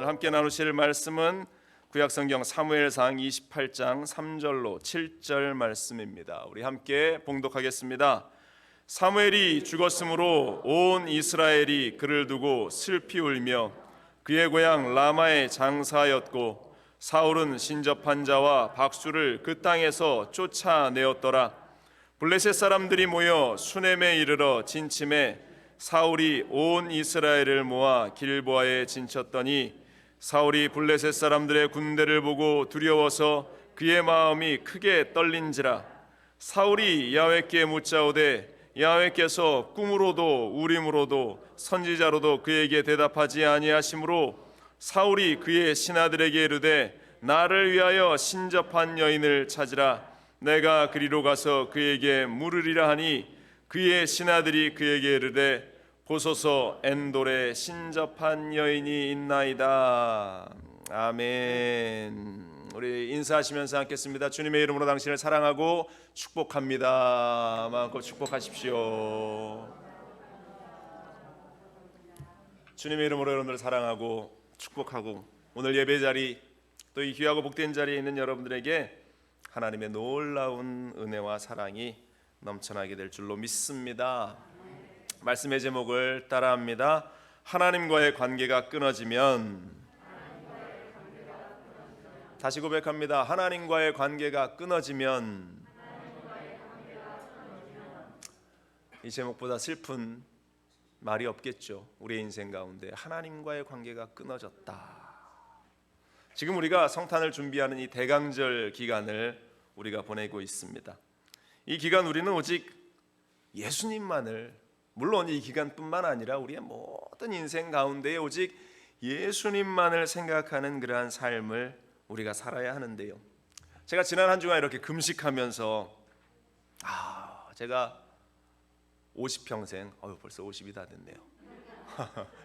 오늘 함께 나누실 말씀은 구약성경 사무엘상 28장 3절로 7절 말씀입니다. 우리 함께 봉독하겠습니다. 사무엘이 죽었으므로 온 이스라엘이 그를 두고 슬피 울며 그의 고향 라마에 장사하였고 사울은 신접한 자와 박수를 그 땅에서 쫓아내었더라. 블레셋 사람들이 모여 수넴에 이르러 진침해 사울이 온 이스라엘을 모아 길보아에 진쳤더니 사울이 블레셋 사람들의 군대를 보고 두려워서 그의 마음이 크게 떨린지라. 사울이 야훼께 묻자오되 야훼께서 꿈으로도 우림으로도 선지자로도 그에게 대답하지 아니하시므로 사울이 그의 신하들에게 이르되 나를 위하여 신접한 여인을 찾으라. 내가 그리로 가서 그에게 물으리라 하니 그의 신하들이 그에게 이르되 보소서 엔돌에 신접한 여인이 있나이다. 아멘. 우리 인사하시면서 앉겠습니다. 주님의 이름으로 당신을 사랑하고 축복합니다. 마음껏 축복하십시오. 주님의 이름으로 여러분들을 사랑하고 축복하고 오늘 예배 자리 또 이 귀하고 복된 자리에 있는 여러분들에게 하나님의 놀라운 은혜와 사랑이 넘쳐나게 될 줄로 믿습니다. 말씀의 제목을 따라합니다. 하나님과의 관계가 끊어지면. 다시 고백합니다. 하나님과의 관계가 끊어지면. 이 제목보다 슬픈 말이 없겠죠. 우리의 인생 가운데 하나님과의 관계가 끊어졌다. 지금 우리가 성탄을 준비하는 이 대강절 기간을 우리가 보내고 있습니다. 이 기간 우리는 오직 예수님만을, 물론 이 기간뿐만 아니라 우리의 모든 인생 가운데에 오직 예수님만을 생각하는 그러한 삶을 우리가 살아야 하는데요. 제가 지난 한 주간 이렇게 금식하면서 제가 50평생, 벌써 50이 다 됐네요.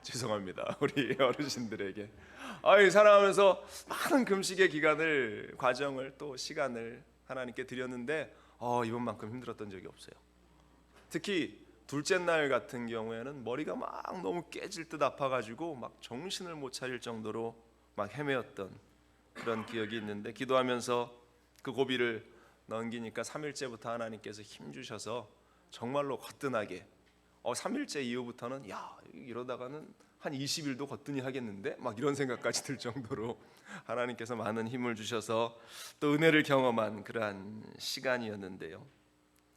죄송합니다. 우리 어르신들에게 살아가면서 많은 금식의 기간을, 과정을, 또 시간을 하나님께 드렸는데 이번만큼 힘들었던 적이 없어요. 특히 둘째 날 같은 경우에는 머리가 막 너무 깨질 듯 아파가지고 막 정신을 못 차릴 정도로 막 헤매었던 그런 기억이 있는데, 기도하면서 그 고비를 넘기니까 3일째부터 하나님께서 힘주셔서 정말로 거뜬하게 3일째 이후부터는 이러다가는 한 20일도 거뜬히 하겠는데 막 이런 생각까지 들 정도로 하나님께서 많은 힘을 주셔서 또 은혜를 경험한 그러한 시간이었는데요.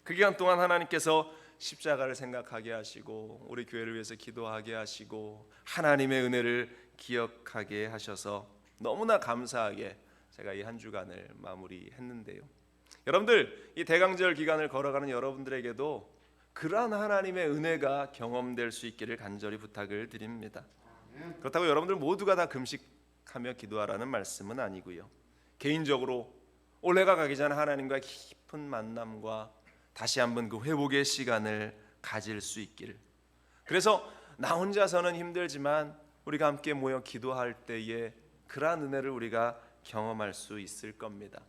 그 기간 동안 하나님께서 십자가를 생각하게 하시고 우리 교회를 위해서 기도하게 하시고 하나님의 은혜를 기억하게 하셔서 너무나 감사하게 제가 이 한 주간을 마무리했는데요. 여러분들, 이 대강절 기간을 걸어가는 여러분들에게도 그러한 하나님의 은혜가 경험될 수 있기를 간절히 부탁을 드립니다. 그렇다고 여러분들 모두가 다 금식하며 기도하라는 말씀은 아니고요. 개인적으로 올해가 가기 전에 하나님과 깊은 만남과 다시 한번 그 회복의 시간을 가질 수 있기를. 그래서 나 혼자서는 힘들지만 우리가 함께 모여 기도할 때에 그러한 은혜를 우리가 경험할 수 있을 겁니다.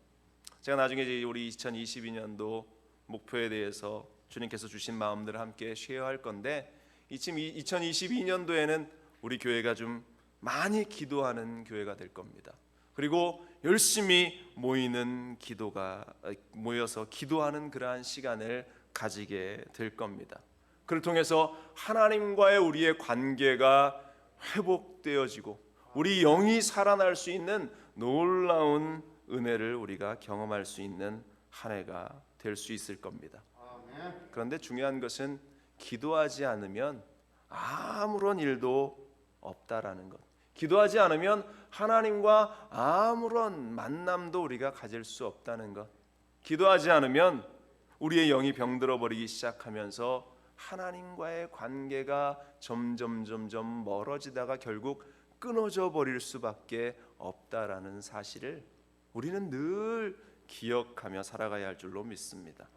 제가 나중에 우리 2022년도 목표에 대해서 주님께서 주신 마음들을 함께 쉐어할 건데, 2022년도에는 우리 교회가 좀 많이 기도하는 교회가 될 겁니다. 그리고 열심히 모여서 기도하는 그러한 시간을 가지게 될 겁니다. 그를 통해서 하나님과의 우리의 관계가 회복되어지고 우리 영이 살아날 수 있는 놀라운 은혜를 우리가 경험할 수 있는 한 해가 될 수 있을 겁니다. 그런데 중요한 것은 기도하지 않으면 아무런 일도 없다라는 것. 기도하지 않으면 하나님과 아무런 만남도 우리가 가질 수 없다는 것. 기도하지 않으면 우리의 영이 병들어 버리기 시작하면서 하나님과의 관계가 점점 멀어지다가 결국 끊어져 버릴 수밖에 없다라는 사실을 우리는 늘 기억하며 살아가야 할 줄로 믿습니다.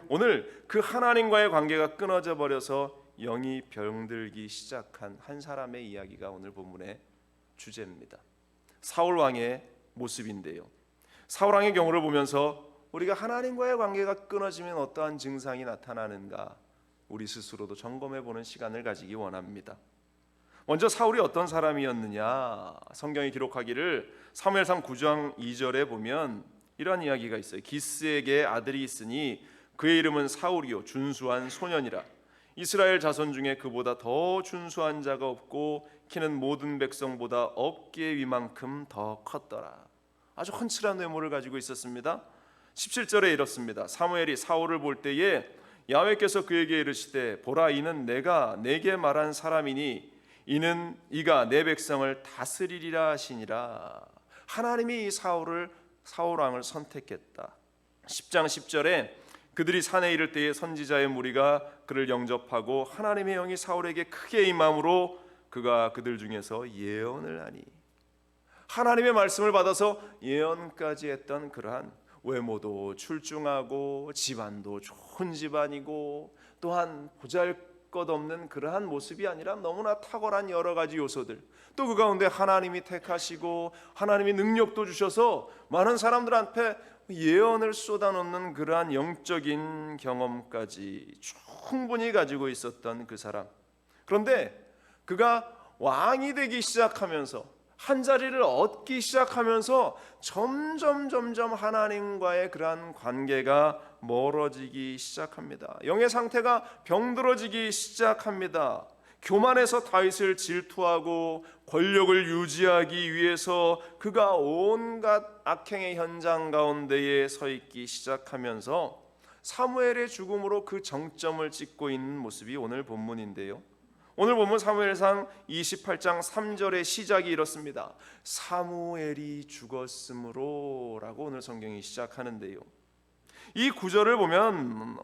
오늘 그 하나님과의 관계가 끊어져 버려서 영이 병들기 시작한 한 사람의 이야기가 오늘 본문의 주제입니다. 사울 왕의 모습인데요. 사울 왕의 경우를 보면서 우리가 하나님과의 관계가 끊어지면 어떠한 증상이 나타나는가 우리 스스로도 점검해 보는 시간을 가지기 원합니다. 먼저 사울이 어떤 사람이었느냐? 성경이 기록하기를 사무엘상 9장 2절에 보면 이런 이야기가 있어요. 기스에게 아들이 있으니 그의 이름은 사울이요 준수한 소년이라. 이스라엘 자손 중에 그보다 더 준수한 자가 없고 키는 모든 백성보다 어깨 위만큼 더 컸더라. 아주 훤칠한 외모를 가지고 있었습니다. 17절에 이렇습니다. 사무엘이 사울을 볼 때에 야훼께서 그에게 이르시되 보라 이는 내가 내게 말한 사람이니 이는 이가 내 백성을 다스리리라 하시니라. 하나님이 이 사울 왕을 선택했다. 10장 10절에 그들이 산에 이를 때에 선지자의 무리가 그를 영접하고 하나님의 영이 사울에게 크게 임함으로 그가 그들 중에서 예언을 하니, 하나님의 말씀을 받아서 예언까지 했던 그러한 외모도 출중하고 집안도 좋은 집안이고 또한 보잘것없는 그러한 모습이 아니라 너무나 탁월한 여러 가지 요소들, 또 그 가운데 하나님이 택하시고 하나님이 능력도 주셔서 많은 사람들한테 예언을 쏟아놓는 그러한 영적인 경험까지 충분히 가지고 있었던 그 사람. 그런데 그가 왕이 되기 시작하면서, 한 자리를 얻기 시작하면서 점점 하나님과의 그러한 관계가 멀어지기 시작합니다. 영의 상태가 병들어지기 시작합니다. 교만해서 다윗을 질투하고 권력을 유지하기 위해서 그가 온갖 악행의 현장 가운데에 서 있기 시작하면서 사무엘의 죽음으로 그 정점을 찍고 있는 모습이 오늘 본문인데요. 오늘 보면 사무엘상 28장 3절의 시작이 이렇습니다. 사무엘이 죽었으므로 라고 오늘 성경이 시작하는데요. 이 구절을 보면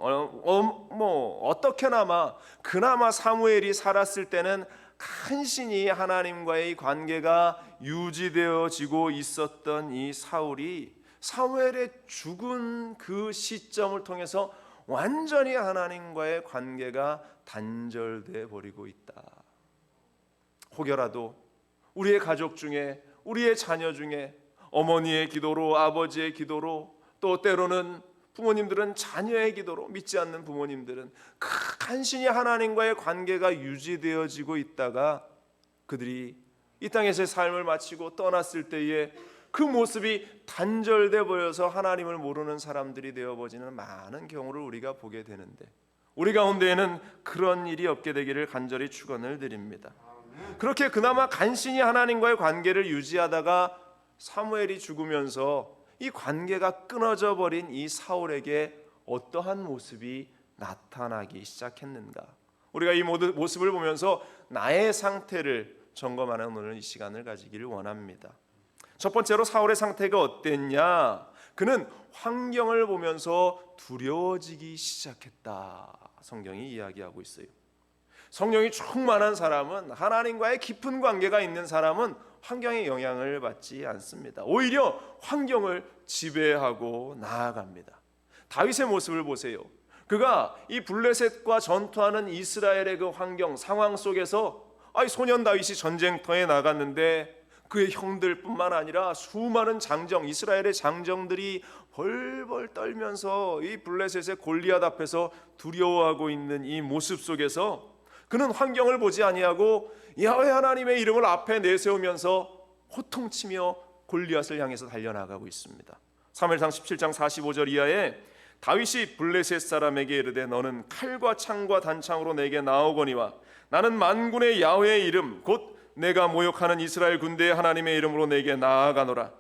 어떻게나마 그나마 사무엘이 살았을 때는 간신히 하나님과의 관계가 유지되어지고 있었던 이 사울이 사무엘의 죽은 그 시점을 통해서 완전히 하나님과의 관계가 단절돼 버리고 있다. 혹여라도 우리의 가족 중에, 우리의 자녀 중에 어머니의 기도로, 아버지의 기도로, 또 때로는 부모님들은 자녀의 기도로, 믿지 않는 부모님들은 간신히 하나님과의 관계가 유지되어지고 있다가 그들이 이 땅에서의 삶을 마치고 떠났을 때에 그 모습이 단절돼 보여서 하나님을 모르는 사람들이 되어버리는 많은 경우를 우리가 보게 되는데, 우리 가운데에는 그런 일이 없게 되기를 간절히 축원을 드립니다. 그렇게 그나마 간신히 하나님과의 관계를 유지하다가 사무엘이 죽으면서 이 관계가 끊어져 버린 이 사울에게 어떠한 모습이 나타나기 시작했는가? 우리가 이 모습을 보면서 나의 상태를 점검하는 오늘 이 시간을 가지기를 원합니다. 첫 번째로 사울의 상태가 어땠냐? 그는 환경을 보면서 두려워지기 시작했다. 성경이 이야기하고 있어요. 성령이 충만한 사람은, 하나님과의 깊은 관계가 있는 사람은 환경의 영향을 받지 않습니다. 오히려 환경을 지배하고 나아갑니다. 다윗의 모습을 보세요. 그가 이 블레셋과 전투하는 이스라엘의 그 환경, 상황 속에서 소년 다윗이 전쟁터에 나갔는데 그의 형들뿐만 아니라 수많은 장정, 이스라엘의 장정들이 벌벌 떨면서 이 블레셋의 골리앗 앞에서 두려워하고 있는 이 모습 속에서 그는 환경을 보지 아니하고 야훼 하나님의 이름을 앞에 내세우면서 호통치며 골리앗을 향해서 달려나가고 있습니다. 사무엘상 17장 45절 이하에 다윗이 블레셋 사람에게 이르되 너는 칼과 창과 단창으로 내게 나오거니와 나는 만군의 야훼의 이름 곧 내가 모욕하는 이스라엘 군대의 하나님의 이름으로 내게 나아가노라.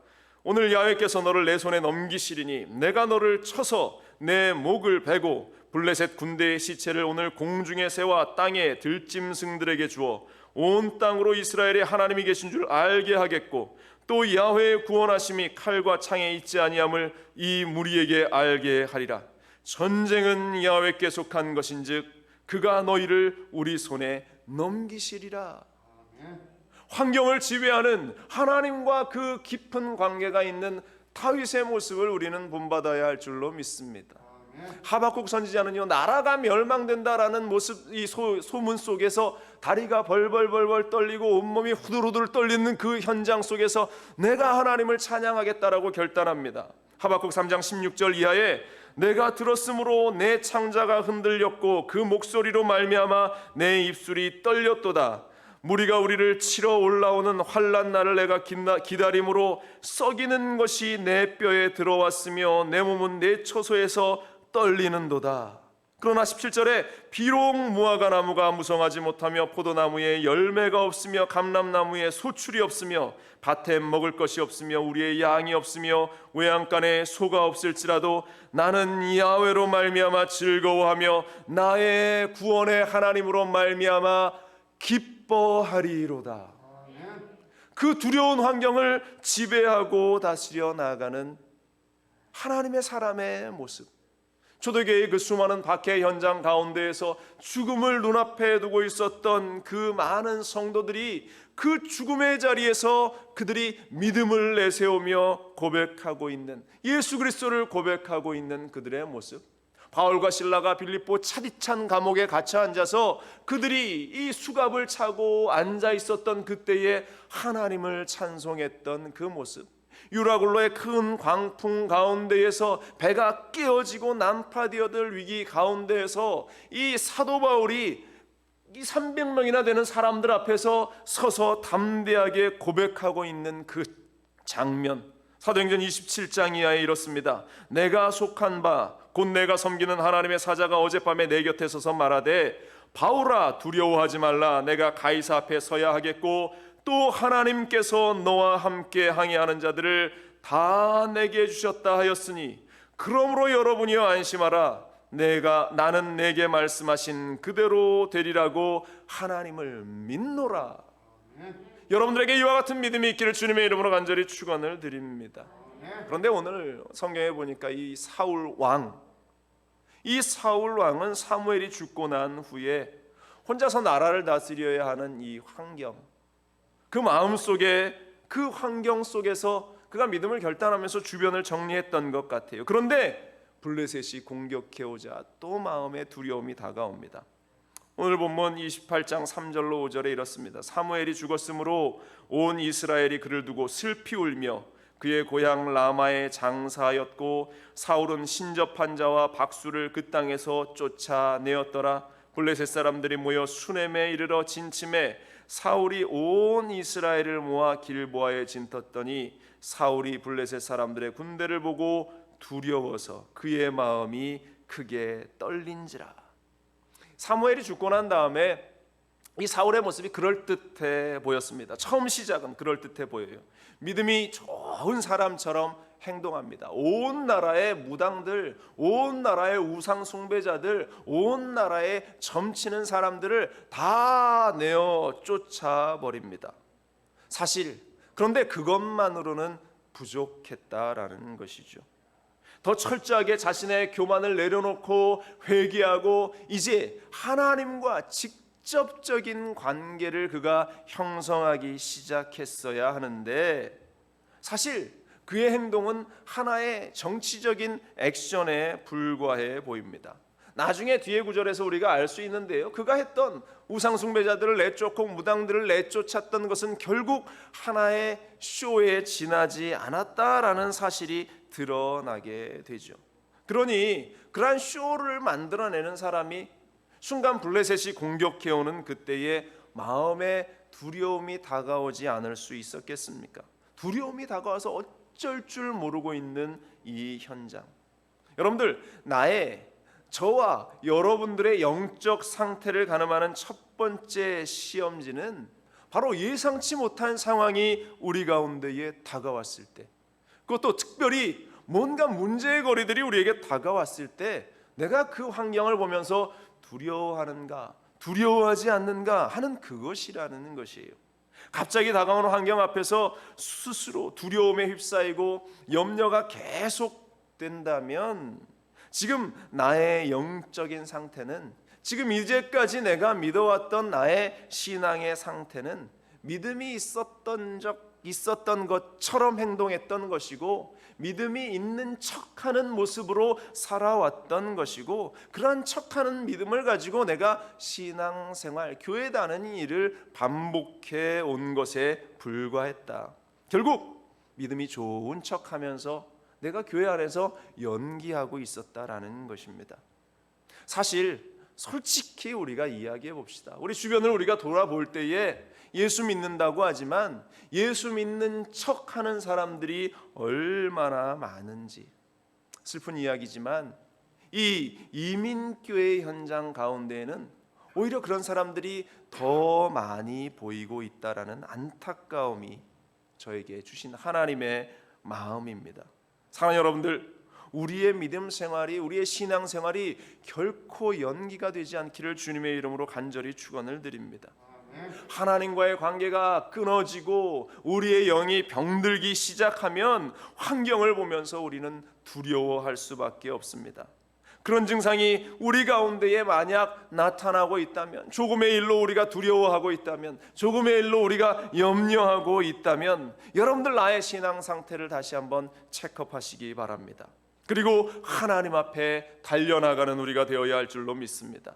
오늘 야훼께서 너를 내 손에 넘기시리니 내가 너를 쳐서 내 목을 베고 블레셋 군대의 시체를 오늘 공중에 세워 땅에 들짐승들에게 주어 온 땅으로 이스라엘의 하나님이 계신 줄 알게 하겠고 또 야훼의 구원하심이 칼과 창에 있지 아니함을 이 무리에게 알게 하리라. 전쟁은 야훼께 속한 것인즉 그가 너희를 우리 손에 넘기시리라. 환경을 지배하는 하나님과 그 깊은 관계가 있는 다윗의 모습을 우리는 본받아야 할 줄로 믿습니다. 하박국 선지자는요, 나라가 멸망된다라는 모습, 이 소문 속에서 다리가 벌벌 떨리고 온몸이 후들후들 떨리는 그 현장 속에서 내가 하나님을 찬양하겠다라고 결단합니다. 하박국 3장 16절 이하에 내가 들었으므로 내 창자가 흔들렸고 그 목소리로 말미암아 내 입술이 떨렸도다. 무리가 우리를 치러 올라오는 환난 날을 내가 기다림으로 썩이는 것이 내 뼈에 들어왔으며 내 몸은 내 처소에서 떨리는도다. 그러나 17절에 비록 무화과 나무가 무성하지 못하며 포도나무에 열매가 없으며 감람나무에 소출이 없으며 밭에 먹을 것이 없으며 우리의 양이 없으며 외양간에 소가 없을지라도 나는 야훼로 말미암아 즐거워하며 나의 구원의 하나님으로 말미암아 기뻐하리로다. 그 두려운 환경을 지배하고 다스려 나가는 하나님의 사람의 모습. 초대교회의 그 수많은 박해 현장 가운데에서 죽음을 눈앞에 두고 있었던 그 많은 성도들이 그 죽음의 자리에서 그들이 믿음을 내세우며 고백하고 있는, 예수 그리스도를 고백하고 있는 그들의 모습. 바울과 실라가 빌립보 차디찬 감옥에 갇혀 앉아서 그들이 이 수갑을 차고 앉아 있었던 그때에 하나님을 찬송했던 그 모습. 유라굴로의 큰 광풍 가운데에서 배가 깨어지고 난파되어들 위기 가운데에서 이 사도 바울이 이 300명이나 되는 사람들 앞에서 서서 담대하게 고백하고 있는 그 장면, 사도행전 27장 이하에 이렇습니다. 내가 속한 바 곧 내가 섬기는 하나님의 사자가 어젯밤에 내 곁에 서서 말하되 바울아 두려워하지 말라. 내가 가이사 앞에 서야 하겠고 또 하나님께서 너와 함께 항해하는 자들을 다 내게 주셨다 하였으니 그러므로 여러분이여 안심하라. 나는 내게 말씀하신 그대로 되리라고 하나님을 믿노라. 여러분들에게 이와 같은 믿음이 있기를 주님의 이름으로 간절히 축원을 드립니다. 그런데 오늘 성경에 보니까 이 사울 왕은 사무엘이 죽고 난 후에 혼자서 나라를 다스려야 하는 이 환경, 그 마음속에 그 환경 속에서 그가 믿음을 결단하면서 주변을 정리했던 것 같아요. 그런데 블레셋이 공격해오자 또 마음에 두려움이 다가옵니다. 오늘 본문 28장 3절로 5절에 이렇습니다. 사무엘이 죽었으므로 온 이스라엘이 그를 두고 슬피 울며 그의 고향 라마에 장사하였고 사울은 신접한 자와 박수를 그 땅에서 쫓아내었더라. 블레셋 사람들이 모여 수넴에 이르러 진침해 사울이 온 이스라엘을 모아 길보아에 진텄더니 사울이 블레셋 사람들의 군대를 보고 두려워서 그의 마음이 크게 떨린지라. 사무엘이 죽고 난 다음에 이 사울의 모습이 그럴듯해 보였습니다. 처음 시작은 그럴듯해 보여요. 믿음이 좋은 사람처럼 행동합니다. 온 나라의 무당들, 온 나라의 우상 숭배자들, 온 나라의 점치는 사람들을 다 내어 쫓아버립니다. 사실 그런데 그것만으로는 부족했다라는 것이죠. 더 철저하게 자신의 교만을 내려놓고 회개하고 이제 하나님과 직접적인 관계를 그가 형성하기 시작했어야 하는데, 사실 그의 행동은 하나의 정치적인 액션에 불과해 보입니다. 나중에 뒤에 구절에서 우리가 알 수 있는데요, 그가 했던 우상숭배자들을 내쫓고 무당들을 내쫓았던 것은 결국 하나의 쇼에 지나지 않았다라는 사실이 드러나게 되죠. 그러니 그러한 쇼를 만들어내는 사람이 순간 블레셋이 공격해오는 그때에 마음에 두려움이 다가오지 않을 수 있었겠습니까? 두려움이 다가와서 어쩔 줄 모르고 있는 이 현장. 여러분들, 저와 여러분들의 영적 상태를 가늠하는 첫 번째 시험지는 바로 예상치 못한 상황이 우리 가운데에 다가왔을 때, 그것도 특별히 뭔가 문제의 거리들이 우리에게 다가왔을 때 내가 그 환경을 보면서 두려워하는가, 두려워하지 않는가 하는 그것이라는 것이에요. 갑자기 다가오는 환경 앞에서 스스로 두려움에 휩싸이고 염려가 계속된다면 지금 나의 영적인 상태는, 지금 이제까지 내가 믿어왔던 나의 신앙의 상태는 믿음이 있었던 것처럼 행동했던 것이고, 믿음이 있는 척하는 모습으로 살아왔던 것이고, 그러한 척하는 믿음을 가지고 내가 신앙생활, 교회 다니는 일을 반복해 온 것에 불과했다. 결국 믿음이 좋은 척하면서 내가 교회 안에서 연기하고 있었다라는 것입니다. 사실 솔직히 우리가 이야기해 봅시다. 우리 주변을 우리가 돌아볼 때에 예수 믿는다고 하지만 예수 믿는 척하는 사람들이 얼마나 많은지. 슬픈 이야기지만 이 이민교회 현장 가운데에는 오히려 그런 사람들이 더 많이 보이고 있다라는 안타까움이 저에게 주신 하나님의 마음입니다. 사랑하는 여러분들, 우리의 믿음 생활이, 우리의 신앙 생활이 결코 연기가 되지 않기를 주님의 이름으로 간절히 축원을 드립니다. 하나님과의 관계가 끊어지고 우리의 영이 병들기 시작하면 환경을 보면서 우리는 두려워할 수밖에 없습니다. 그런 증상이 우리 가운데에 만약 나타나고 있다면, 조금의 일로 우리가 두려워하고 있다면, 조금의 일로 우리가 염려하고 있다면 여러분들 나의 신앙 상태를 다시 한번 체크업하시기 바랍니다. 그리고 하나님 앞에 달려나가는 우리가 되어야 할 줄로 믿습니다.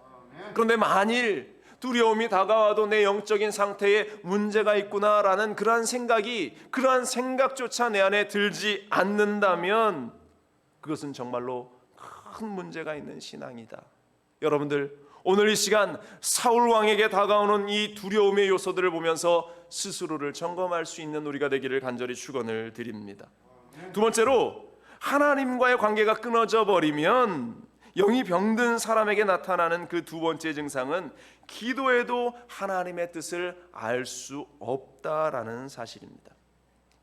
그런데 만일 두려움이 다가와도 내 영적인 상태에 문제가 있구나라는 그러한 생각조차 내 안에 들지 않는다면 그것은 정말로 큰 문제가 있는 신앙이다. 여러분들, 오늘 이 시간 사울 왕에게 다가오는 이 두려움의 요소들을 보면서 스스로를 점검할 수 있는 우리가 되기를 간절히 축원을 드립니다. 두 번째로, 하나님과의 관계가 끊어져 버리면 영이 병든 사람에게 나타나는 그 두 번째 증상은 기도해도 하나님의 뜻을 알 수 없다라는 사실입니다.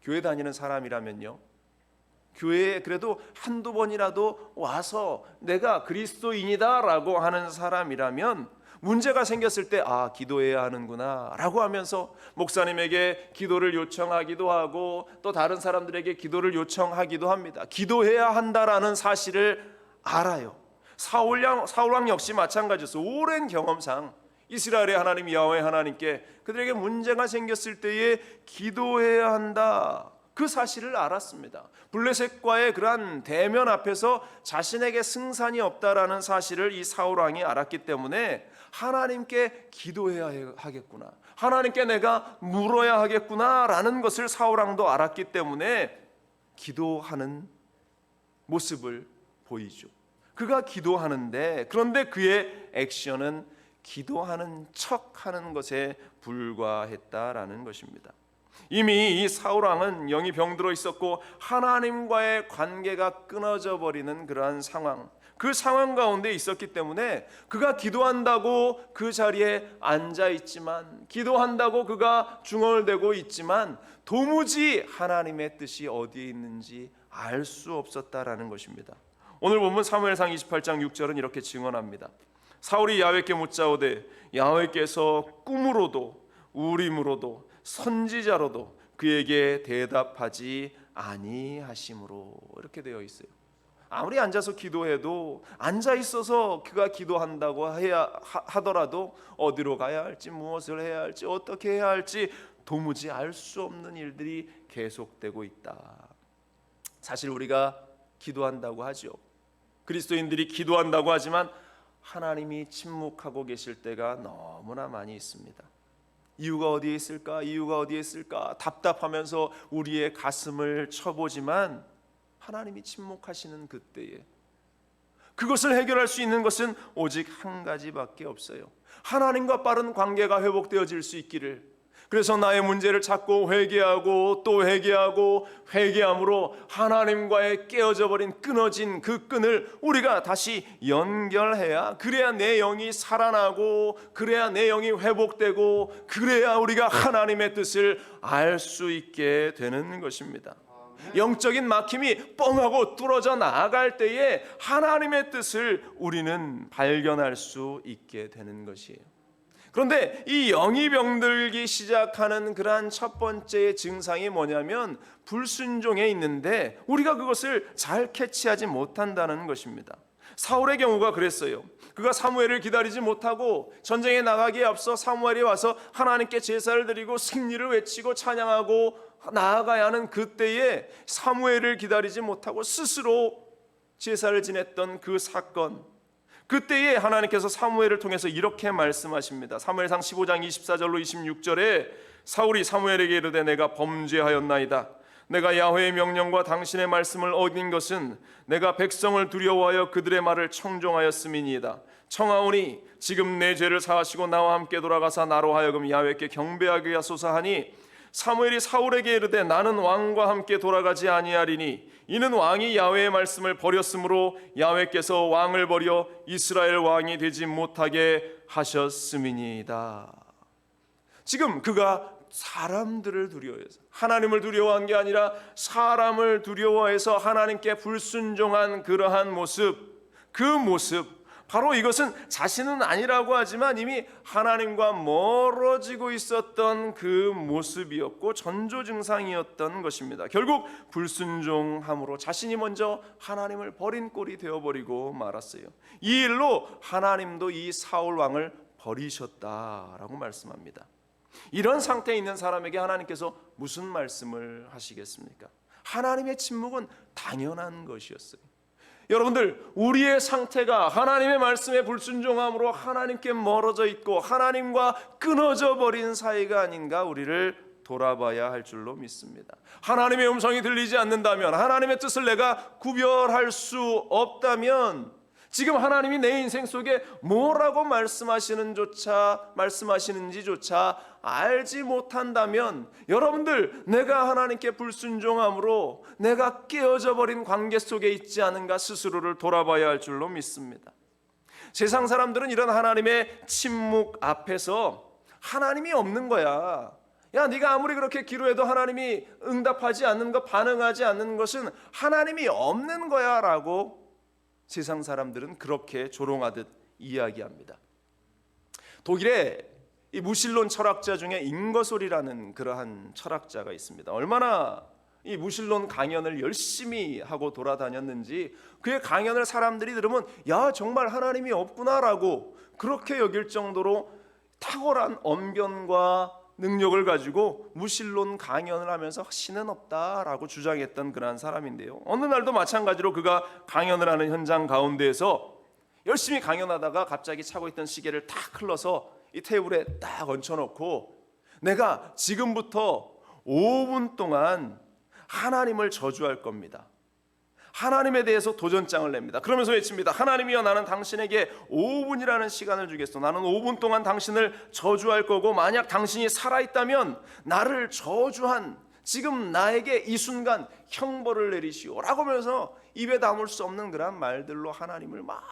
교회 다니는 사람이라면요, 교회에 그래도 한두 번이라도 와서 내가 그리스도인이다 라고 하는 사람이라면 문제가 생겼을 때 기도해야 하는구나 라고 하면서 목사님에게 기도를 요청하기도 하고 또 다른 사람들에게 기도를 요청하기도 합니다. 기도해야 한다라는 사실을 알아요. 사울왕 역시 마찬가지였어요. 오랜 경험상 이스라엘의 하나님 야훼 하나님께 그들에게 문제가 생겼을 때에 기도해야 한다, 그 사실을 알았습니다. 블레셋과의 그러한 대면 앞에서 자신에게 승산이 없다라는 사실을 이 사울왕이 알았기 때문에 하나님께 기도해야 하겠구나, 하나님께 내가 물어야 하겠구나라는 것을 사울왕도 알았기 때문에 기도하는 모습을 보이죠. 그가 기도하는데, 그런데 그의 액션은 기도하는 척하는 것에 불과했다라는 것입니다. 이미 이 사울왕은 영이 병들어 있었고 하나님과의 관계가 끊어져 버리는 그러한 상황, 그 상황 가운데 있었기 때문에 그가 기도한다고 그 자리에 앉아 있지만, 기도한다고 그가 중얼대고 있지만 도무지 하나님의 뜻이 어디에 있는지 알 수 없었다라는 것입니다. 오늘 본문 사무엘상 28장 6절은 이렇게 증언합니다. 사울이 야훼께 묻자오되 야훼께서 꿈으로도 우림으로도 선지자로도 그에게 대답하지 아니하심으로, 이렇게 되어 있어요. 아무리 앉아서 기도해도, 앉아 있어서 그가 기도한다고 하더라도 어디로 가야 할지, 무엇을 해야 할지, 어떻게 해야 할지 도무지 알 수 없는 일들이 계속되고 있다. 사실 우리가 기도한다고 하죠. 그리스도인들이 기도한다고 하지만 하나님이 침묵하고 계실 때가 너무나 많이 있습니다. 이유가 어디에 있을까? 이유가 어디에 있을까? 답답하면서 우리의 가슴을 쳐보지만 하나님이 침묵하시는 그때에 그것을 해결할 수 있는 것은 오직 한 가지밖에 없어요. 하나님과 빠른 관계가 회복되어질 수 있기를. 그래서 나의 문제를 찾고 회개하고 또 회개하고 회개함으로 하나님과의 깨어져 버린, 끊어진 그 끈을 우리가 다시 연결해야, 그래야 내 영이 살아나고, 그래야 내 영이 회복되고, 그래야 우리가 하나님의 뜻을 알 수 있게 되는 것입니다. 영적인 막힘이 뻥하고 뚫어져 나아갈 때에 하나님의 뜻을 우리는 발견할 수 있게 되는 것이에요. 그런데 이 영이 병들기 시작하는 그러한 첫 번째 증상이 뭐냐면 불순종에 있는데 우리가 그것을 잘 캐치하지 못한다는 것입니다. 사울의 경우가 그랬어요. 그가 사무엘을 기다리지 못하고 전쟁에 나가기에 앞서 사무엘이 와서 하나님께 제사를 드리고 승리를 외치고 찬양하고 나아가야 하는 그때에 사무엘을 기다리지 못하고 스스로 제사를 지냈던 그 사건, 그때에 하나님께서 사무엘을 통해서 이렇게 말씀하십니다. 사무엘상 15장 24절로 26절에 사울이 사무엘에게 이르되 내가 범죄하였나이다. 내가 야훼의 명령과 당신의 말씀을 어긴 것은 내가 백성을 두려워하여 그들의 말을 청종하였음이니이다. 청하오니 지금 내 죄를 사하시고 나와 함께 돌아가사 나로 하여금 야훼께 경배하게 하소서 하니 사무엘이 사울에게 이르되 나는 왕과 함께 돌아가지 아니하리니 이는 왕이 야훼의 말씀을 버렸으므로 야훼께서 왕을 버려 이스라엘 왕이 되지 못하게 하셨음이니이다. 지금 그가 사람들을 두려워해서, 하나님을 두려워한 게 아니라 사람을 두려워해서 하나님께 불순종한 그러한 모습, 그 모습, 바로 이것은 자신은 아니라고 하지만 이미 하나님과 멀어지고 있었던 그 모습이었고 전조 증상이었던 것입니다. 결국 불순종함으로 자신이 먼저 하나님을 버린 꼴이 되어버리고 말았어요. 이 일로 하나님도 이 사울 왕을 버리셨다라고 말씀합니다. 이런 상태에 있는 사람에게 하나님께서 무슨 말씀을 하시겠습니까? 하나님의 침묵은 당연한 것이었어요. 여러분들, 우리의 상태가 하나님의 말씀에 불순종함으로 하나님께 멀어져 있고 하나님과 끊어져 버린 사이가 아닌가 우리를 돌아봐야 할 줄로 믿습니다. 하나님의 음성이 들리지 않는다면, 하나님의 뜻을 내가 구별할 수 없다면, 지금 하나님이 내 인생 속에 뭐라고 말씀하시는지조차 알지 못한다면, 여러분들, 내가 하나님께 불순종함으로 내가 깨어져 버린 관계 속에 있지 않은가 스스로를 돌아봐야 할 줄로 믿습니다. 세상 사람들은 이런 하나님의 침묵 앞에서 하나님이 없는 거야, 야, 네가 아무리 그렇게 기도해도 하나님이 응답하지 않는 것, 반응하지 않는 것은 하나님이 없는 거야 라고 세상 사람들은 그렇게 조롱하듯 이야기합니다. 독일의 이 무신론 철학자 중에 잉거솔이라는 그러한 철학자가 있습니다. 얼마나 이 무신론 강연을 열심히 하고 돌아다녔는지 그의 강연을 사람들이 들으면 야, 정말 하나님이 없구나라고 그렇게 여길 정도로 탁월한 언변과 능력을 가지고 무신론 강연을 하면서 신은 없다라고 주장했던 그런 사람인데요, 어느 날도 마찬가지로 그가 강연을 하는 현장 가운데에서 열심히 강연하다가 갑자기 차고 있던 시계를 탁 흘러서 이 테이블에 딱 얹혀놓고 내가 지금부터 5분 동안 하나님을 저주할 겁니다. 하나님에 대해서 도전장을 냅니다. 그러면서 외칩니다. 하나님이여, 나는 당신에게 5분이라는 시간을 주겠소. 나는 5분 동안 당신을 저주할 거고, 만약 당신이 살아있다면 나를 저주한 지금 나에게 이 순간 형벌을 내리시오 라고 하면서 입에 담을 수 없는 그런 말들로 하나님을 막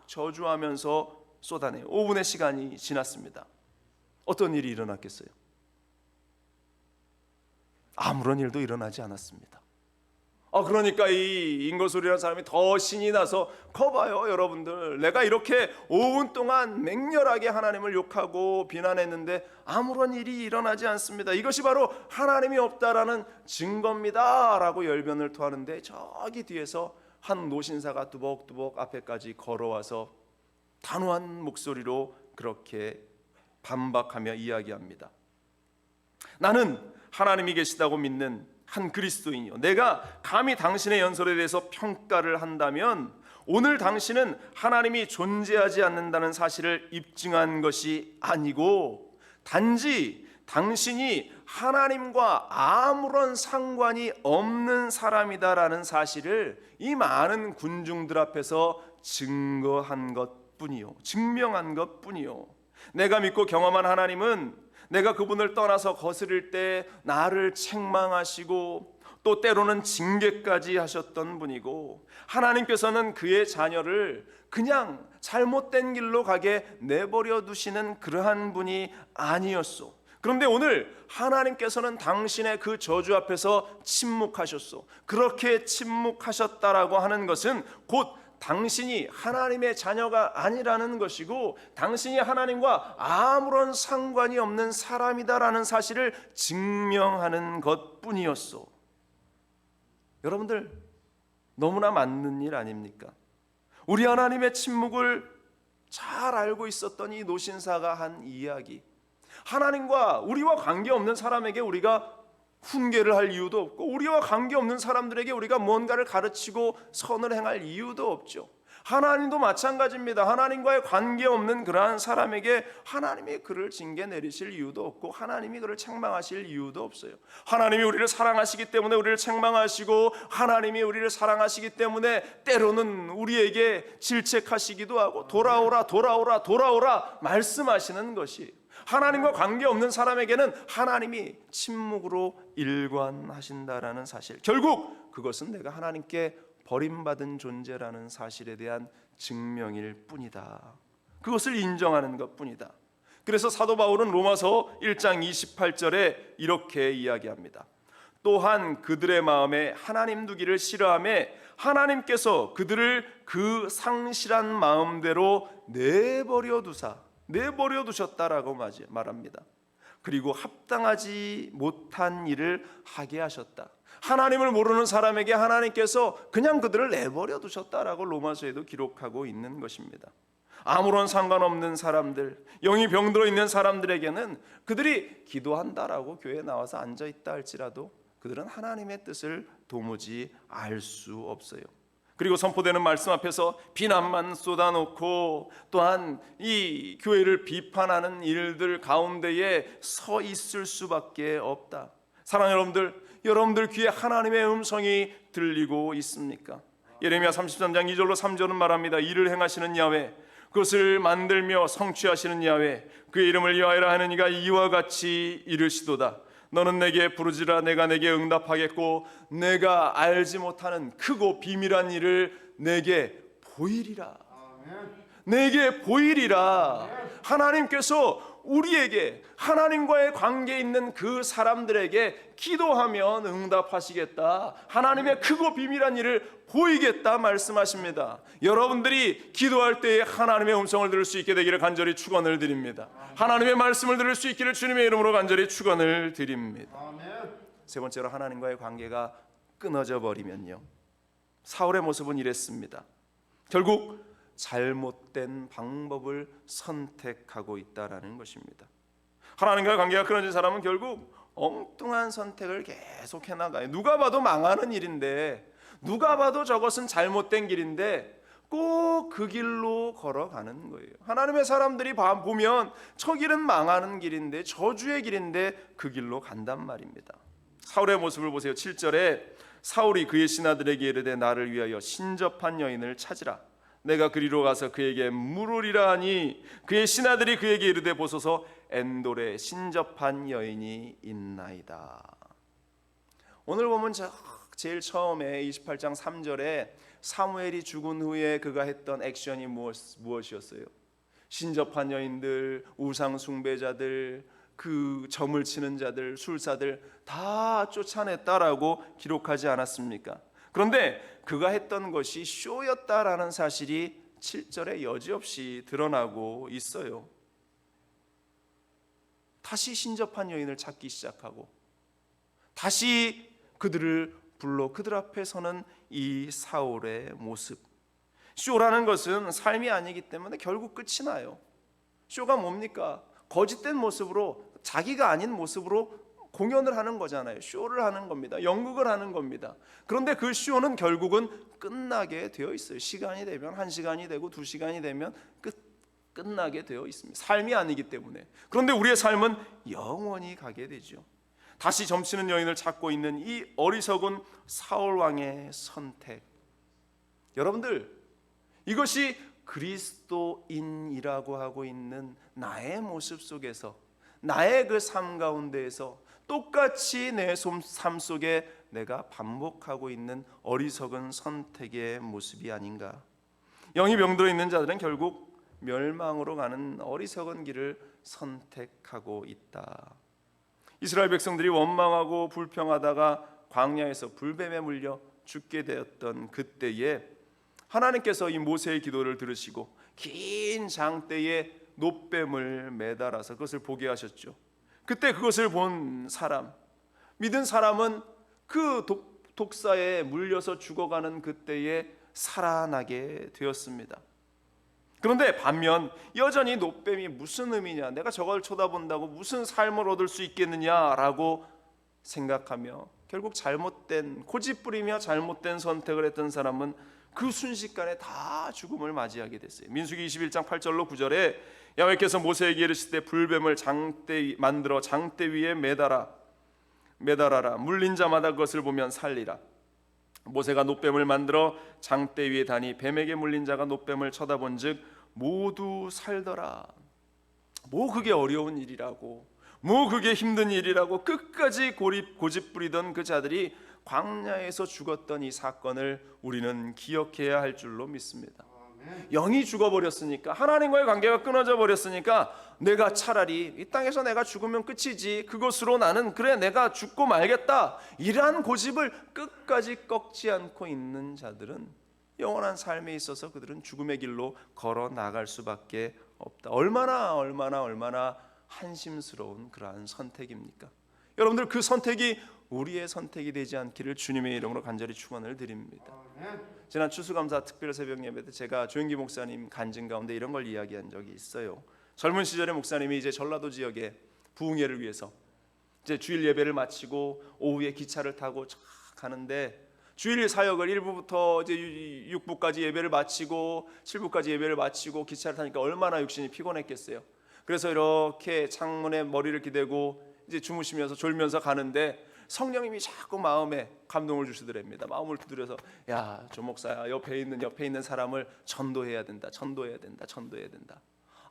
저주하면서 쏟아내요. 5분의 시간이 지났습니다. 어떤 일이 일어났겠어요? 아무런 일도 일어나지 않았습니다. 그러니까 이 잉거솔이라는 사람이 더 신이 나서, 거봐요 여러분들, 내가 이렇게 5분 동안 맹렬하게 하나님을 욕하고 비난했는데 아무런 일이 일어나지 않습니다. 이것이 바로 하나님이 없다라는 증거입니다 라고 열변을 토하는데, 저기 뒤에서 한 노신사가 두벅두벅 앞에까지 걸어와서 단호한 목소리로 그렇게 반박하며 이야기합니다. 나는 하나님이 계시다고 믿는 한 그리스도인이요, 내가 감히 당신의 연설에 대해서 평가를 한다면 오늘 당신은 하나님이 존재하지 않는다는 사실을 입증한 것이 아니고 단지 당신이 하나님과 아무런 상관이 없는 사람이다라는 사실을 이 많은 군중들 앞에서 증명한 것뿐이요. 내가 믿고 경험한 하나님은 내가 그분을 떠나서 거스릴 때 나를 책망하시고 또 때로는 징계까지 하셨던 분이고, 하나님께서는 그의 자녀를 그냥 잘못된 길로 가게 내버려 두시는 그러한 분이 아니었소. 그런데 오늘 하나님께서는 당신의 그 저주 앞에서 침묵하셨소. 그렇게 침묵하셨다라고 하는 것은 곧 당신이 하나님의 자녀가 아니라는 것이고, 당신이 하나님과 아무런 상관이 없는 사람이다라는 사실을 증명하는 것뿐이었소. 여러분들, 너무나 맞는 일 아닙니까? 우리 하나님의 침묵을 잘 알고 있었던 이 노신사가 한 이야기, 하나님과 우리와 관계없는 사람에게 우리가 훈계를 할 이유도 없고, 우리와 관계없는 사람들에게 우리가 뭔가를 가르치고 선을 행할 이유도 없죠. 하나님도 마찬가지입니다. 하나님과의 관계없는 그러한 사람에게 하나님이 그를 징계 내리실 이유도 없고 하나님이 그를 책망하실 이유도 없어요. 하나님이 우리를 사랑하시기 때문에 우리를 책망하시고 하나님이 우리를 사랑하시기 때문에 때로는 우리에게 질책하시기도 하고 돌아오라 돌아오라 돌아오라 말씀하시는 것이, 하나님과 관계없는 사람에게는 하나님이 침묵으로 일관하신다라는 사실, 결국 그것은 내가 하나님께 버림받은 존재라는 사실에 대한 증명일 뿐이다. 그것을 인정하는 것뿐이다. 그래서 사도 바울은 로마서 1장 28절에 이렇게 이야기합니다. 또한 그들의 마음에 하나님 두기를 싫어하며 하나님께서 그들을 그 상실한 마음대로 내버려 두셨다라고 말합니다. 그리고 합당하지 못한 일을 하게 하셨다. 하나님을 모르는 사람에게 하나님께서 그냥 그들을 내버려 두셨다라고 로마서에도 기록하고 있는 것입니다. 아무런 상관없는 사람들, 영이 병들어 있는 사람들에게는 그들이 기도한다라고 교회에 나와서 앉아있다 할지라도 그들은 하나님의 뜻을 도무지 알 수 없어요. 그리고 선포되는 말씀 앞에서 비난만 쏟아놓고 또한 이 교회를 비판하는 일들 가운데에 서 있을 수밖에 없다. 사랑하는 여러분들 귀에 하나님의 음성이 들리고 있습니까? 예레미야 33장 2절로 3절은 말합니다. 이를 행하시는 야훼, 그것을 만들며 성취하시는 야훼, 그의 이름을 여호와라 하는 이가 이와 같이 이르시도다. 너는 내게 부르짖으라, 내가 내게 응답하겠고 내가 알지 못하는 크고 비밀한 일을 내게 보이리라. 내게 보이리라. 하나님께서 우리에게, 하나님과의 관계 있는 그 사람들에게 기도하면 응답하시겠다, 하나님의 크고 비밀한 일을 보이겠다 말씀하십니다. 여러분들이 기도할 때에 하나님의 음성을 들을 수 있게 되기를 간절히 축원을 드립니다. 하나님의 말씀을 들을 수 있기를 주님의 이름으로 간절히 축원을 드립니다. 세 번째로, 하나님과의 관계가 끊어져 버리면요, 사울의 모습은 이랬습니다. 결국 잘못된 방법을 선택하고 있다라는 것입니다. 하나님과의 관계가 끊어진 사람은 결국 엉뚱한 선택을 계속 해나가요. 누가 봐도 망하는 일인데, 누가 봐도 저것은 잘못된 길인데 꼭 그 길로 걸어가는 거예요. 하나님의 사람들이 보면 저 길은 망하는 길인데, 저주의 길인데 그 길로 간단 말입니다. 사울의 모습을 보세요. 7절에 사울이 그의 신하들에게 이르되 나를 위하여 신접한 여인을 찾으라. 내가 그리로 가서 그에게 물으리라 하니 그의 신하들이 그에게 이르되 보소서 엔돌에 신접한 여인이 있나이다. 오늘 보면 제일 처음에 28장 3절에 사무엘이 죽은 후에 그가 했던 액션이 무엇이었어요? 신접한 여인들, 우상 숭배자들, 그 점을 치는 자들, 술사들 다 쫓아냈다라고 기록하지 않았습니까? 그런데 그가 했던 것이 쇼였다라는 사실이 7절에 여지없이 드러나고 있어요. 다시 신접한 여인을 찾기 시작하고 다시 그들을 불러 그들 앞에 서는 이 사울의 모습. 쇼라는 것은 삶이 아니기 때문에 결국 끝이 나요. 쇼가 뭡니까? 거짓된 모습으로, 자기가 아닌 모습으로 공연을 하는 거잖아요. 쇼를 하는 겁니다. 연극을 하는 겁니다. 그런데 그 쇼는 결국은 끝나게 되어 있어요. 시간이 되면 1시간이 되고 2시간이 되면 끝나게 되어 있습니다. 삶이 아니기 때문에. 그런데 우리의 삶은 영원히 가게 되죠. 다시 점치는 여인을 찾고 있는 이 어리석은 사울 왕의 선택. 여러분들, 이것이 그리스도인이라고 하고 있는 나의 모습 속에서, 나의 그 삶 가운데에서 똑같이 내 삶 속에 내가 반복하고 있는 어리석은 선택의 모습이 아닌가. 영이 병들어 있는 자들은 결국 멸망으로 가는 어리석은 길을 선택하고 있다. 이스라엘 백성들이 원망하고 불평하다가 광야에서 불뱀에 물려 죽게 되었던 그때에 하나님께서 이 모세의 기도를 들으시고 긴 장대에 놋뱀을 매달아서 그것을 보게 하셨죠. 그때 그것을 본 사람, 믿은 사람은 그 독사에 물려서 죽어가는 그때에 살아나게 되었습니다. 그런데 반면 여전히 놋뱀이 무슨 의미냐, 내가 저걸 쳐다본다고 무슨 삶을 얻을 수 있겠느냐라고 생각하며 결국 잘못된, 고집부리며 잘못된 선택을 했던 사람은 그 순식간에 다 죽음을 맞이하게 됐어요. 민수기 21장 8절로 9절에 야훼께서 모세에게 이르시되 불뱀을 만들어 장대 위에 매달아라. 물린 자마다 그것을 보면 살리라. 모세가 놋뱀을 만들어 장대 위에 다니 뱀에게 물린 자가 놋뱀을 쳐다본즉 모두 살더라. 뭐 그게 어려운 일이라고, 뭐 그게 힘든 일이라고 끝까지 고집 부리던 그 자들이 광야에서 죽었던 이 사건을 우리는 기억해야 할 줄로 믿습니다. 영이 죽어버렸으니까, 하나님과의 관계가 끊어져 버렸으니까 내가 차라리 이 땅에서 내가 죽으면 끝이지, 그것으로 나는 그래 내가 죽고 말겠다, 이러한 고집을 끝까지 꺾지 않고 있는 자들은 영원한 삶에 있어서 그들은 죽음의 길로 걸어 나갈 수밖에 없다. 얼마나 한심스러운 그러한 선택입니까? 여러분들, 그 선택이 우리의 선택이 되지 않기를 주님의 이름으로 간절히 축원을 드립니다. 지난 추수감사 특별 새벽 예배 때 제가 조영기 목사님 간증 가운데 이런 걸 이야기한 적이 있어요. 젊은 시절에 목사님이 이제 전라도 지역에 부흥회를 위해서 이제 주일 예배를 마치고 오후에 기차를 타고 쫙 가는데, 주일 사역을 1부부터 이제 6부까지 예배를 마치고 7부까지 예배를 마치고 기차를 타니까 얼마나 육신이 피곤했겠어요. 그래서 이렇게 창문에 머리를 기대고 이제 주무시면서 졸면서 가는데 성령님이 자꾸 마음에 감동을 주시더랍니다. 마음을 두드려서, 야, 조 목사야, 옆에 있는 사람을 전도해야 된다.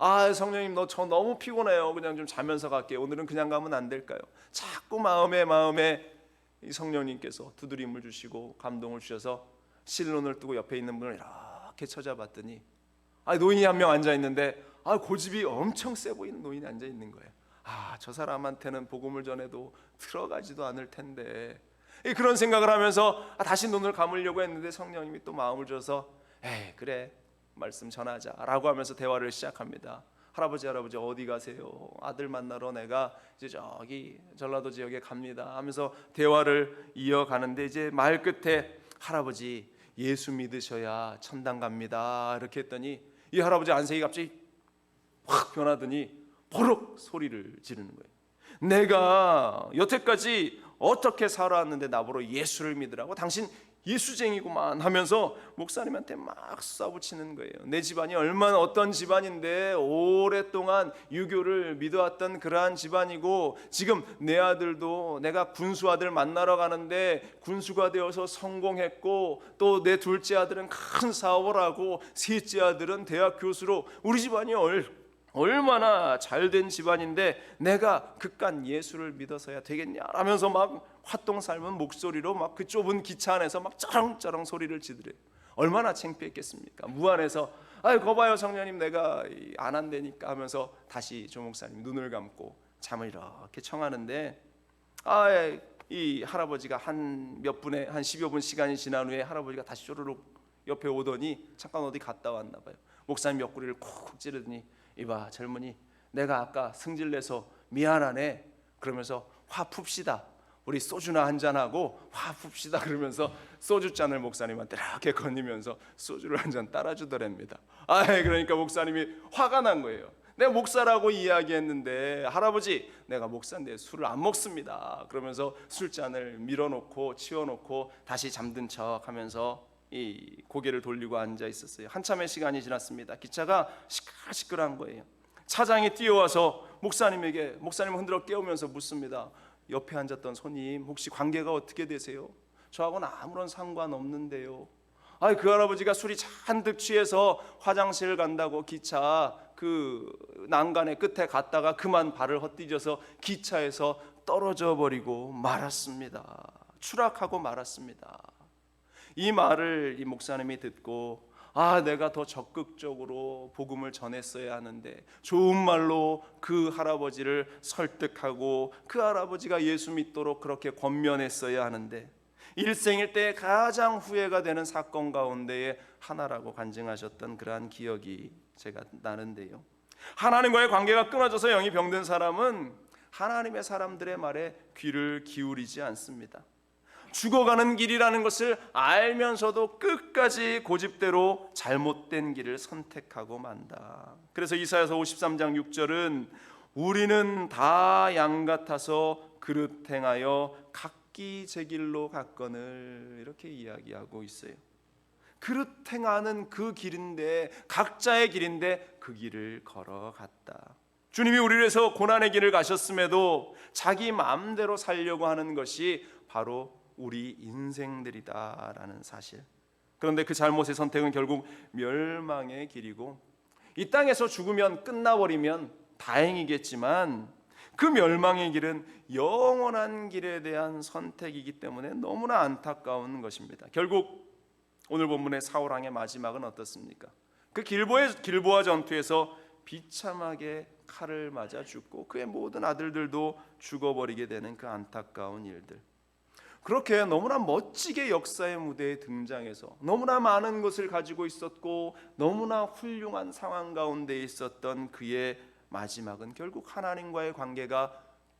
아, 성령님, 저 너무 피곤해요. 그냥 좀 자면서 갈게요. 오늘은 그냥 가면 안 될까요? 자꾸 마음에 이 성령님께서 두드림을 주시고 감동을 주셔서 실눈을 뜨고 옆에 있는 분을 이렇게 쳐다봤더니, 노인이 한 명 앉아 있는데 고집이 엄청 세 보이는 노인이 앉아 있는 거예요. 저 사람한테는 복음을 전해도 들어가지도 않을 텐데, 그런 생각을 하면서 다시 눈을 감으려고 했는데 성령님이 또 마음을 줘서, 그래, 말씀 전하자라고 하면서 대화를 시작합니다. 할아버지 어디 가세요? 아들 만나러 내가 이제 저기 전라도 지역에 갑니다 하면서 대화를 이어가는데, 이제 말 끝에 할아버지 예수 믿으셔야 천당 갑니다 이렇게 했더니 이 할아버지 안색이 갑자기 확 변하더니 버럭 소리를 지르는 거예요. 내가 여태까지 어떻게 살아왔는데 나보러 예수를 믿으라고? 당신 예수쟁이구만 하면서 목사님한테 막 쏴붙이는 거예요. 내 집안이 얼마나 어떤 집안인데 오랫동안 유교를 믿어왔던 그러한 집안이고, 지금 내 아들도 내가 군수 아들 만나러 가는데 군수가 되어서 성공했고, 또 내 둘째 아들은 큰 사업을 하고, 셋째 아들은 대학 교수로, 우리 집안이 얼마나 잘된 집안인데 내가 그깟 예수를 믿어서야 되겠냐 하면서 막 화똥 삶은 목소리로 막 그 좁은 기차 안에서 막 쩌렁쩌렁 소리를 지르래요. 얼마나 창피했겠습니까? 무안에서 거봐요 성령님, 내가 안 한다니까 하면서 다시 조 목사님 눈을 감고 잠을 이렇게 청하는데, 이 할아버지가 한 10여 분 시간이 지난 후에 할아버지가 다시 쪼르륵 옆에 오더니 잠깐 어디 갔다 왔나 봐요. 목사님 옆구리를 콕 찌르더니, 이봐 젊은이, 내가 아까 승질내서 미안하네 그러면서 화 풉시다, 우리 소주나 한잔하고 화 풉시다 그러면서 소주잔을 목사님한테 이렇게 건네면서 소주를 한 잔 따라주더랍니다. 그러니까 목사님이 화가 난 거예요. 내가 목사라고 이야기했는데, 할아버지 내가 목사인데 술을 안 먹습니다 그러면서 술잔을 밀어놓고 치워놓고 다시 잠든 척하면서 이 고개를 돌리고 앉아 있었어요. 한참의 시간이 지났습니다. 기차가 시끌시끌한 거예요. 차장이 뛰어와서 목사님을 흔들어 깨우면서 묻습니다. 옆에 앉았던 손님, 혹시 관계가 어떻게 되세요? 저하고는 아무런 상관없는데요. 그 할아버지가 술이 잔뜩 취해서 화장실 간다고 기차 그 난간의 끝에 갔다가 그만 발을 헛디뎌서 기차에서 떨어져 버리고 말았습니다. 추락하고 말았습니다. 이 말을 이 목사님이 듣고, 내가 더 적극적으로 복음을 전했어야 하는데, 좋은 말로 그 할아버지를 설득하고 그 할아버지가 예수 믿도록 그렇게 권면했어야 하는데, 일생일 때 가장 후회가 되는 사건 가운데의 하나라고 간증하셨던 그러한 기억이 제가 나는데요. 하나님과의 관계가 끊어져서 영이 병든 사람은 하나님의 사람들의 말에 귀를 기울이지 않습니다. 죽어가는 길이라는 것을 알면서도 끝까지 고집대로 잘못된 길을 선택하고 만다. 그래서 이사야서 53장 6절은 우리는 다 양 같아서 그릇 행하여 각기 제 길로 갔거늘, 이렇게 이야기하고 있어요. 그릇 행하는 그 길인데, 각자의 길인데 그 길을 걸어갔다. 주님이 우리를 위해서 고난의 길을 가셨음에도 자기 마음대로 살려고 하는 것이 바로 우리 인생들이다라는 사실. 그런데 그 잘못의 선택은 결국 멸망의 길이고, 이 땅에서 죽으면 끝나버리면 다행이겠지만 그 멸망의 길은 영원한 길에 대한 선택이기 때문에 너무나 안타까운 것입니다. 결국 오늘 본문의 사울왕의 마지막은 어떻습니까? 그 길보아 전투에서 비참하게 칼을 맞아 죽고 그의 모든 아들들도 죽어버리게 되는 그 안타까운 일들. 그렇게 너무나 멋지게 역사의 무대에 등장해서 너무나 많은 것을 가지고 있었고 너무나 훌륭한 상황 가운데 있었던 그의 마지막은 결국 하나님과의 관계가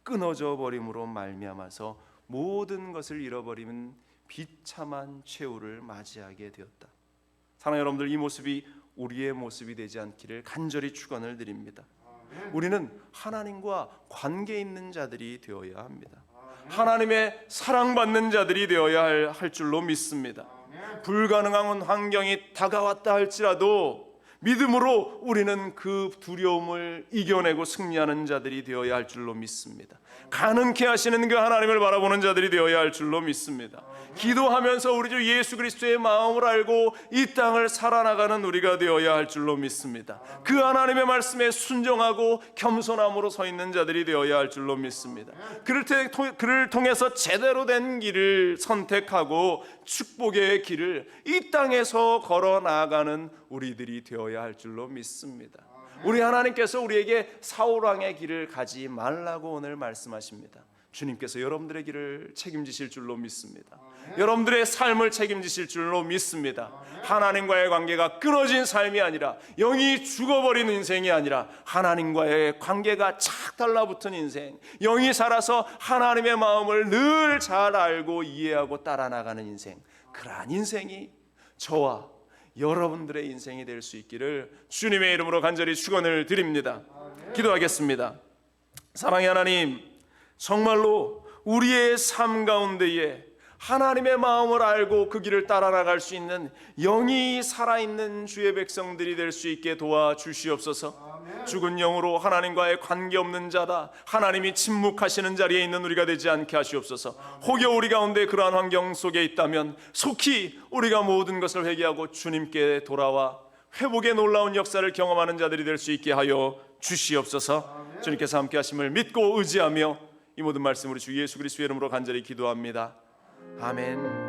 끊어져 버림으로 말미암아서 모든 것을 잃어버리는 비참한 최후를 맞이하게 되었다. 사랑하는 여러분들, 이 모습이 우리의 모습이 되지 않기를 간절히 축원을 드립니다. 우리는 하나님과 관계 있는 자들이 되어야 합니다. 하나님의 사랑받는 자들이 되어야 할 줄로 믿습니다. 불가능한 환경이 다가왔다 할지라도 믿음으로 우리는 그 두려움을 이겨내고 승리하는 자들이 되어야 할 줄로 믿습니다. 가능케 하시는 그 하나님을 바라보는 자들이 되어야 할 줄로 믿습니다. 기도하면서 우리 주 예수 그리스도의 마음을 알고 이 땅을 살아나가는 우리가 되어야 할 줄로 믿습니다. 그 하나님의 말씀에 순종하고 겸손함으로 서 있는 자들이 되어야 할 줄로 믿습니다. 그를 통해서 제대로 된 길을 선택하고 축복의 길을 이 땅에서 걸어 나아가는 우리들이 되어야 할 줄로 믿습니다. 우리 하나님께서 우리에게 사울왕의 길을 가지 말라고 오늘 말씀하십니다. 주님께서 여러분들의 길을 책임지실 줄로 믿습니다. 여러분들의 삶을 책임지실 줄로 믿습니다. 하나님과의 관계가 끊어진 삶이 아니라, 영이 죽어버린 인생이 아니라 하나님과의 관계가 착 달라붙은 인생, 영이 살아서 하나님의 마음을 늘 잘 알고 이해하고 따라 나가는 인생, 그러한 인생이 저와 여러분들의 인생이 될 수 있기를 주님의 이름으로 간절히 축원을 드립니다. 기도하겠습니다. 사랑의 하나님, 정말로 우리의 삶 가운데에 하나님의 마음을 알고 그 길을 따라 나갈 수 있는 영이 살아있는 주의 백성들이 될 수 있게 도와주시옵소서. 죽은 영으로 하나님과의 관계없는 자다, 하나님이 침묵하시는 자리에 있는 우리가 되지 않게 하시옵소서. 혹여 우리 가운데 그러한 환경 속에 있다면 속히 우리가 모든 것을 회개하고 주님께 돌아와 회복의 놀라운 역사를 경험하는 자들이 될 수 있게 하여 주시옵소서. 주님께서 함께 하심을 믿고 의지하며 이 모든 말씀 우리 주 예수 그리스도의 이름으로 간절히 기도합니다. 아멘.